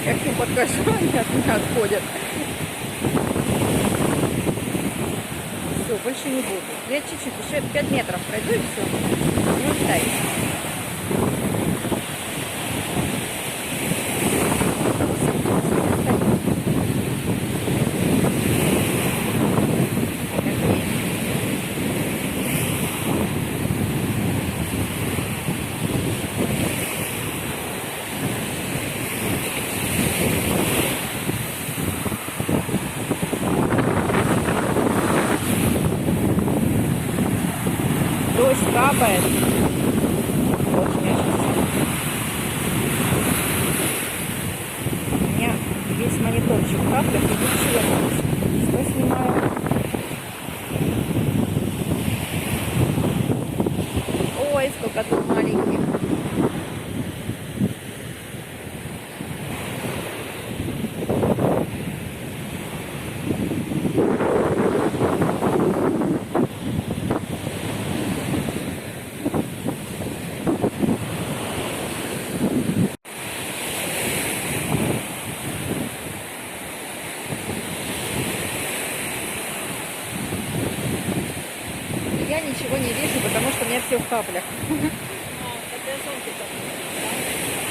Как им подкажу, они от меня отходят. Все, больше не буду. Я чуть-чуть, еще 5 метров пройду и все. Не улетай. Дождь капает. Очень у меня весь мониторчик в каплях, и тут что снимаю. Ой, сколько тут маленьких. Я ничего не вижу, потому что у меня все в каплях.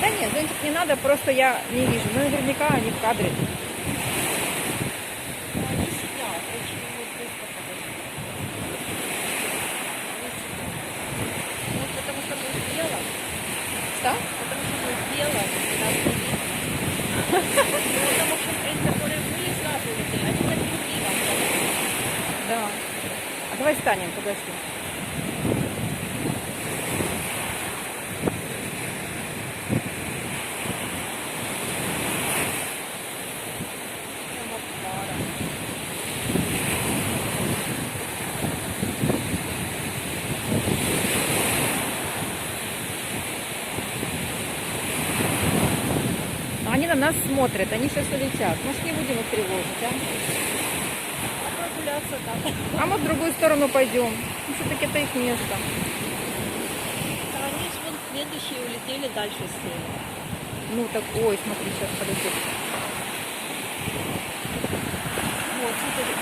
Да нет, зонтик не надо, просто я не вижу. Но наверняка они в кадре. Потому что будет бело. Что? Потому что будет бело. Потому что эти, которые были сразу улетели, они так любили вам. Да. А давай встанем, подожди. Они на нас смотрят, они сейчас улетят. Может, не будем их тревожить, а? Прогуляться так. А мы в другую сторону пойдем. Все-таки это их место. Они вон следующие улетели, дальше сели. Ну так, ой, смотри, сейчас полетит. Вот, смотри.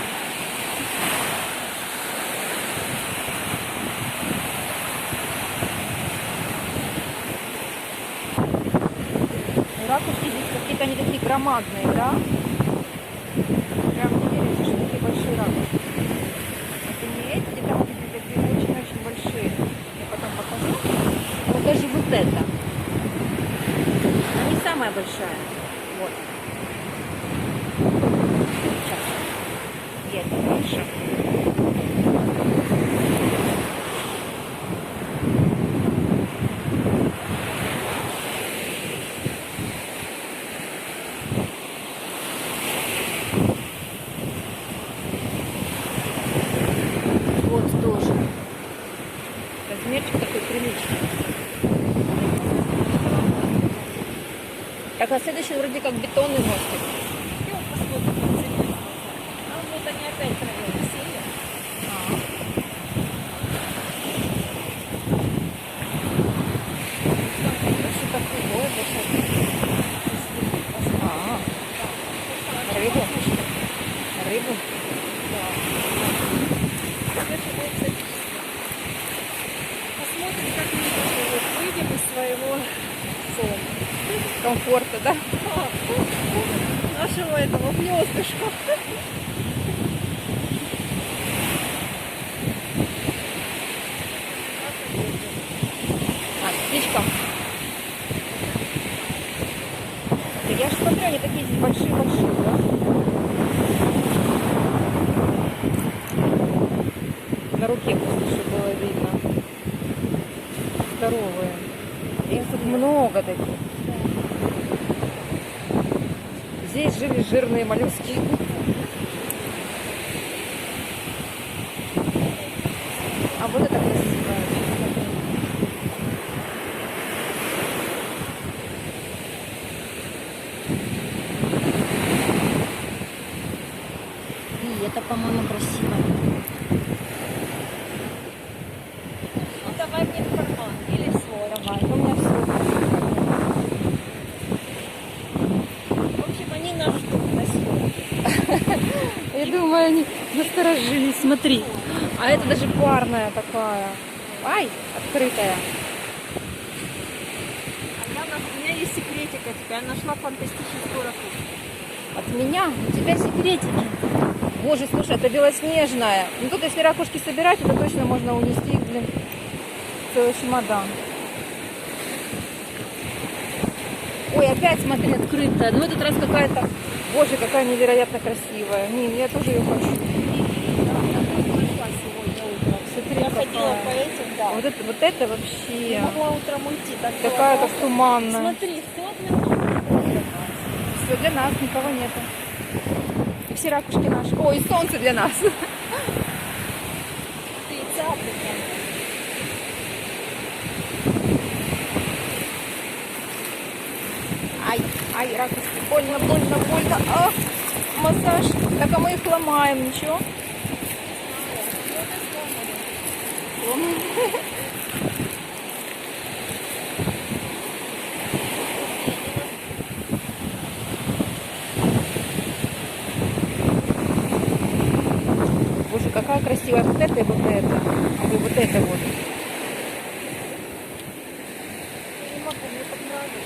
Ракушки здесь какие-то, они такие громадные, да? Прям не верится, что такие большие ракушки. Это не эти, где-то вот эти такие очень-очень большие. Я потом покажу. Вот даже вот это. Она не самая большая. Вот. Сейчас. И это меньше. Вот тоже. Размерчик такой приличный. Так, а следующий вроде как бетонный мостик. И вот посмотрим, интересно. А вот они опять травят сели. Что такое? Рыбу? Рыбу? Посмотрим, как мы вот выйдем из своего зоны. Комфорта, да? Нашего этого гнездышка. А, птичка. Да я же смотрю, они такие здесь большие-большие, да? На руке просто, чтобы было видно. Здоровые. Их тут много таких. Здесь жили жирные моллюски. А вот это красиво. И это, по-моему, красиво. Ну, давай мне в карман. Или свой. Давай, у меня все. В общем, они нас ждут на сегодня. Я думаю, они насторожились. Смотри. А это даже парная такая. Ай, открытая. У меня есть секретик от тебя. Я нашла фантастическую ракушку. От меня? У тебя секретики. Боже, слушай, это белоснежная. Ну тут, если ракушки собирать, это точно можно унести их, блин, целый чемодан. Ой, опять, смотри, открытая. Ну, в этот раз какая-то... Боже, какая невероятно красивая. Нин, я тоже ее хочу. Нашла сегодня утром. Смотри, Я ходила по какая. этим, да. Вот это вообще... Не могла утром уйти. Так Такая, было как туманная. Смотри, все для нас. Все для нас, никого нету. И все ракушки наши. Ой, и солнце для нас. Ты цапли. Ай, ай, ракушки. Больно, больно, больно. А, массаж. Так, а мы их ломаем, ничего? Ломаем. Боже, какая красивая. Вот это и вот это. А вы вот это вот. Не могу, мне так нравится.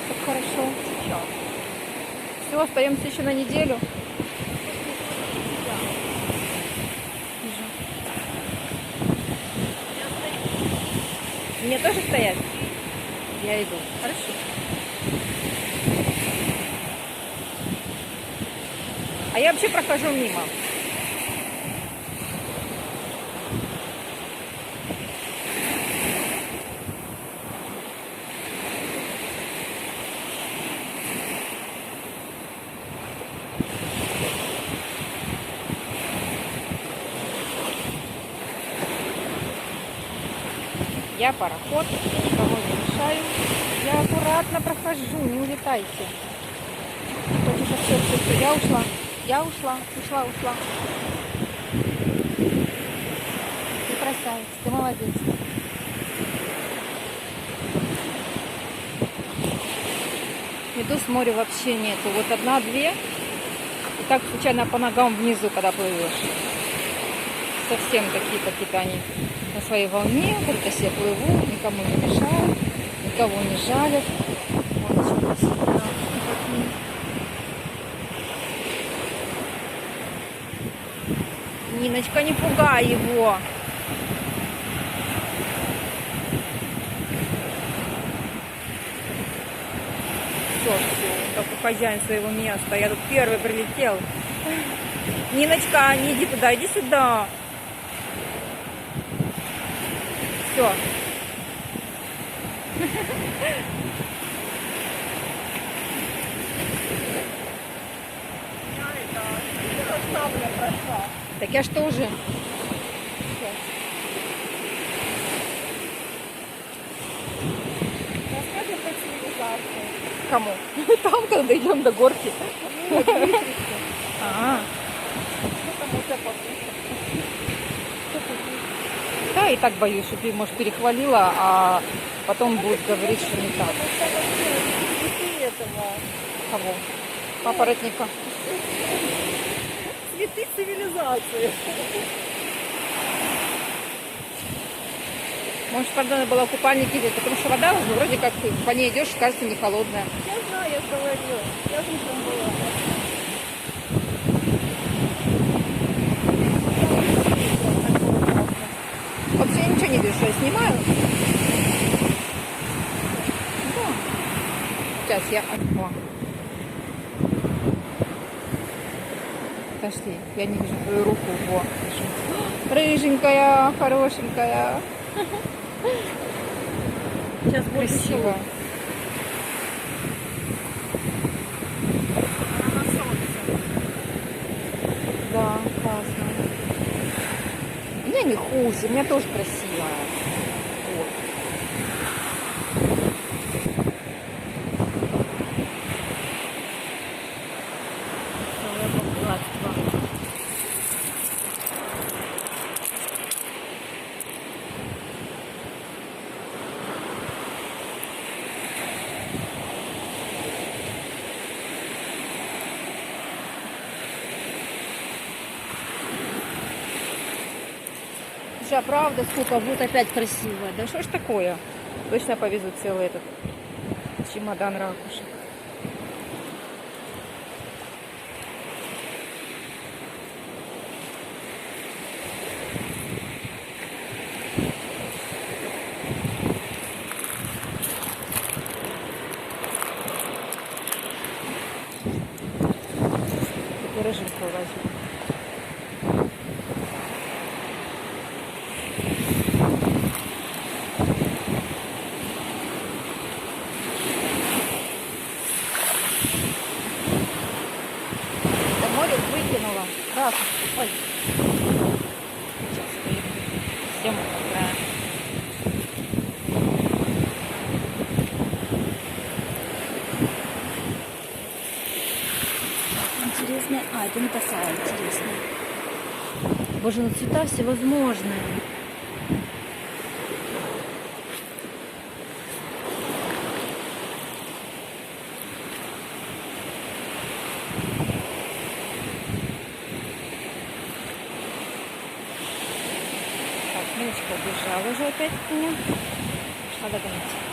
Как хорошо. Все, остаемся еще на неделю. Вижу. Мне тоже стоять? Я иду. Хорошо. А я вообще прохожу мимо. Я пароход, никого не мешаю. Я аккуратно прохожу, не улетайте. Хочешь, все, я ушла. Я ушла. Ты красавица, ты молодец. Медуз в море вообще нету. Вот одна-две. И так случайно по ногам внизу, когда плывешь. Совсем такие какие-то они на своей волне. Только себе плывут, никому не мешают, никого не жалят. Вон очень красиво. Ниночка, не пугай его. Все, как хозяин своего места. Я тут первый прилетел. Ниночка, не иди туда, иди сюда. Все. Так я что уже? Расскажи про цивилизацию. Кому? Там, когда дойдем до горки. А, да, и так боюсь, что ты, может, перехвалила, а потом будет говорить, что не так. Цветы этого. Кого? Папоротника. Цветы цивилизации. Может, правда, надо было купальники делать, потому что вода уже вроде как по ней идешь, кажется, не холодная. Я знаю, я же говорила. Я же утром была. Вообще ничего не вижу, я снимаю. Да. Сейчас я... О. Подожди, я не вижу твою руку. Во, вижу. Рыженькая, хорошенькая. Сейчас будет Красиво. на солнце. Да, классно. У меня не хуже, у меня тоже красиво. Вот. Целое богатство. Слушай, а правда, сколько будет опять красиво? Да что ж такое? Точно повезу целый этот чемодан ракушек. Такую рыженькую возьму. Море выкинула. Ракушки. Ой. Сейчас всем такая. Интересно. А, это не тасая, интересно. Боже, ну цвета всевозможные. Так, Миночка убежала уже опять от меня. Пошла догонять.